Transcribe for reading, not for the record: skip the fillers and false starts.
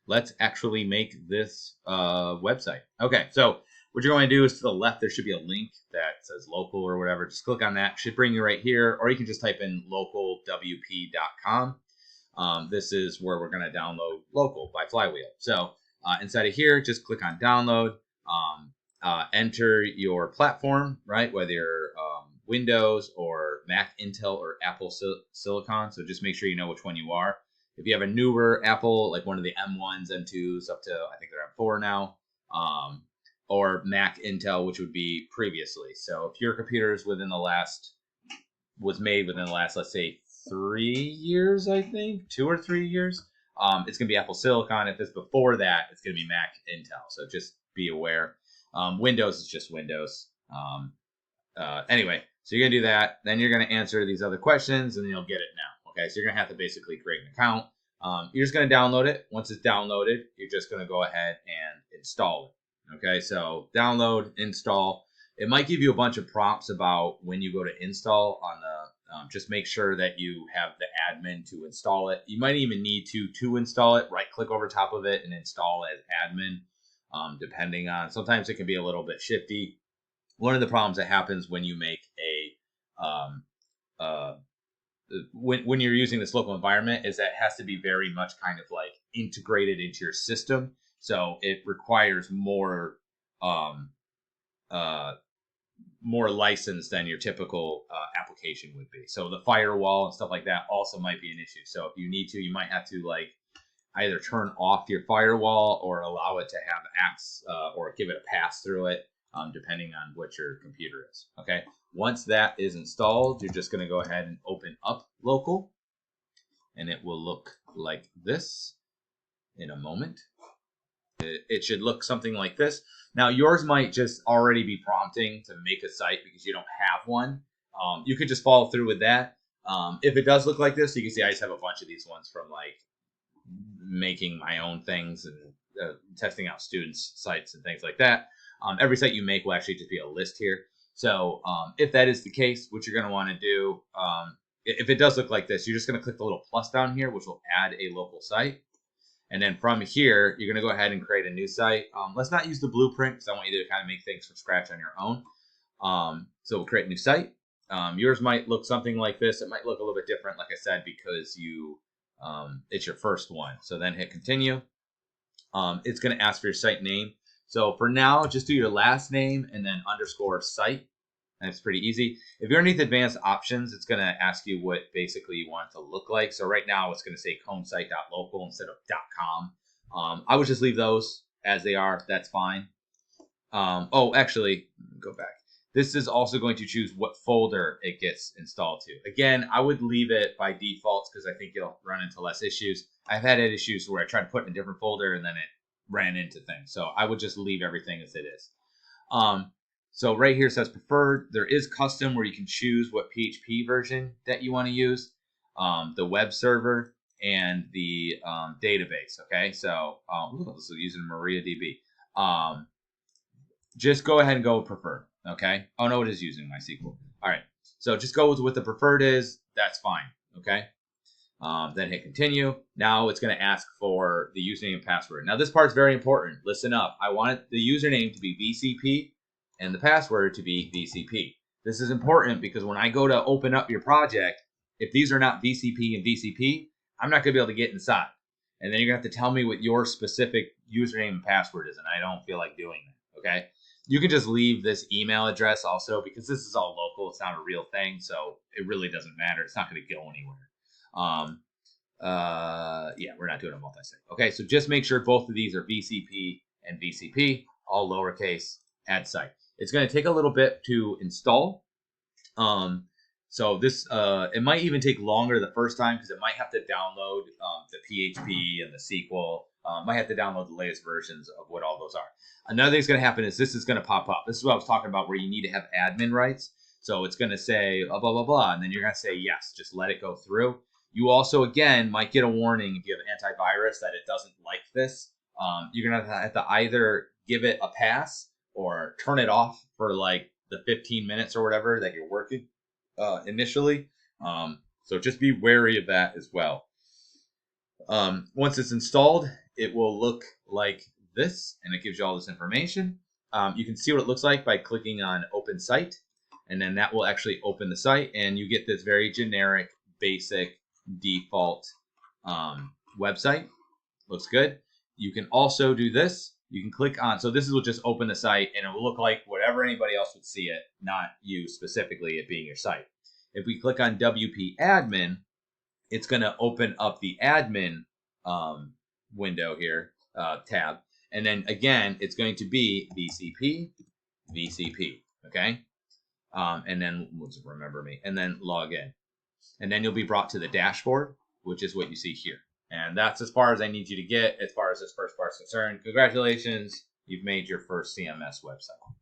let's actually make this website. Okay, so what you're going to do is to the left, there should be a link that says local or whatever. Just click on that. It should bring you right here, or you can just type in localwp.com. This is where we're going to download Local by Flywheel. So inside of here, just click on download, enter your platform, right? Whether you're Windows or Mac, Intel, or Apple Silicon. So just make sure you know which one you are. If you have a newer Apple, like one of the M1s, M2s, up to, I think they're M4 now, or Mac Intel, which would be previously. So if your computer is was made within the last, let's say, 3 years, I think, 2 or 3 years, it's going to be Apple Silicon. If it's before that, it's going to be Mac Intel. So just be aware. Windows is just Windows. Anyway, so you're going to do that. Then you're going to answer these other questions, and then you'll get it now. Okay, so you're going to have to basically create an account. You're just going to download it. Once it's downloaded, you're just going to go ahead and install it. Okay, so download, install. It might give you a bunch of prompts about when you go to install on the, just make sure that you have the admin to install it. You might even need to install it, right click over top of it and install as admin, depending on, sometimes it can be a little bit shifty. One of the problems that happens when you make when you're using this local environment is that it has to be very much kind of like integrated into your system. So it requires more more license than your typical application would be. So the firewall and stuff like that also might be an issue. So if you need to, you might have to like either turn off your firewall or allow it to have apps or give it a pass through it, depending on what your computer is. Okay. Once that is installed, you're just going to go ahead and open up Local, and it will look like this in a moment. It should look something like this. Now, yours might just already be prompting to make a site because you don't have one. You could just follow through with that. If it does look like this, you can see I just have a bunch of these ones from like making my own things and testing out students' sites and things like that. Every site you make will actually just be a list here. So if that is the case, what you're going to want to do, if it does look like this, you're just going to click the little plus down here, which will add a local site. And then from here, you're going to go ahead and create a new site. Let's not use the blueprint because I want you to kind of make things from scratch on your own. So we'll create a new site. Yours might look something like this. It might look a little bit different, like I said, because it's your first one. So then hit continue. It's going to ask for your site name. So for now, just do your last name and then underscore site. And it's pretty easy. If you're underneath advanced options, it's going to ask you what basically you want it to look like. So right now it's going to say conesite.local instead of .com. I would just leave those as they are. That's fine. Oh, actually, go back. This is also going to choose what folder it gets installed to. Again, I would leave it by default because I think you'll run into less issues. I've had issues where I tried to put it in a different folder and then it ran into things. So I would just leave everything as it is. So right here says preferred. There is custom where you can choose what PHP version that you want to use, the web server, and the database. Okay, so this is using MariaDB. Just go ahead and go with preferred. Okay. Oh no, it is using MySQL. All right. So just go with what the preferred is. That's fine. Okay. Then hit continue. Now it's going to ask for the username and password. Now this part's very important. Listen up. I want the username to be VCP and the password to be VCP. This is important because when I go to open up your project, if these are not VCP and VCP, I'm not going to be able to get inside. And then you're going to have to tell me what your specific username and password is, and I don't feel like doing that. Okay. You can just leave this email address also because this is all local. It's not a real thing, so it really doesn't matter. It's not going to go anywhere. Yeah, we're not doing a multi-sig. Okay, so just make sure both of these are VCP and VCP, all lowercase, add site. It's going to take a little bit to install. So this, it might even take longer the first time because it might have to download the PHP and the SQL. Might have to download the latest versions of what all those are. Another thing that's going to happen is this is going to pop up. This is what I was talking about where you need to have admin rights. So it's going to say blah, blah, blah, blah. And then you're going to say yes, just let it go through. You also, again, might get a warning if you have antivirus that it doesn't like this. You're going to have to either give it a pass or turn it off for like the 15 minutes or whatever that you're working initially. So just be wary of that as well. Once it's installed, it will look like this, and it gives you all this information. You can see what it looks like by clicking on Open Site, and then that will actually open the site, and you get this very generic, basic, default website. Looks good. You can also do this. You can click on, so this will just open the site, and it will look like whatever anybody else would see it, not you specifically, it being your site. If we click on WP Admin, it's going to open up the admin window here, tab. And then again, it's going to be VCP, VCP, okay? And then, remember me, and then log in. And then you'll be brought to the dashboard, which is what you see here. And that's as far as I need you to get as far as this first part is concerned. Congratulations, you've made your first CMS website.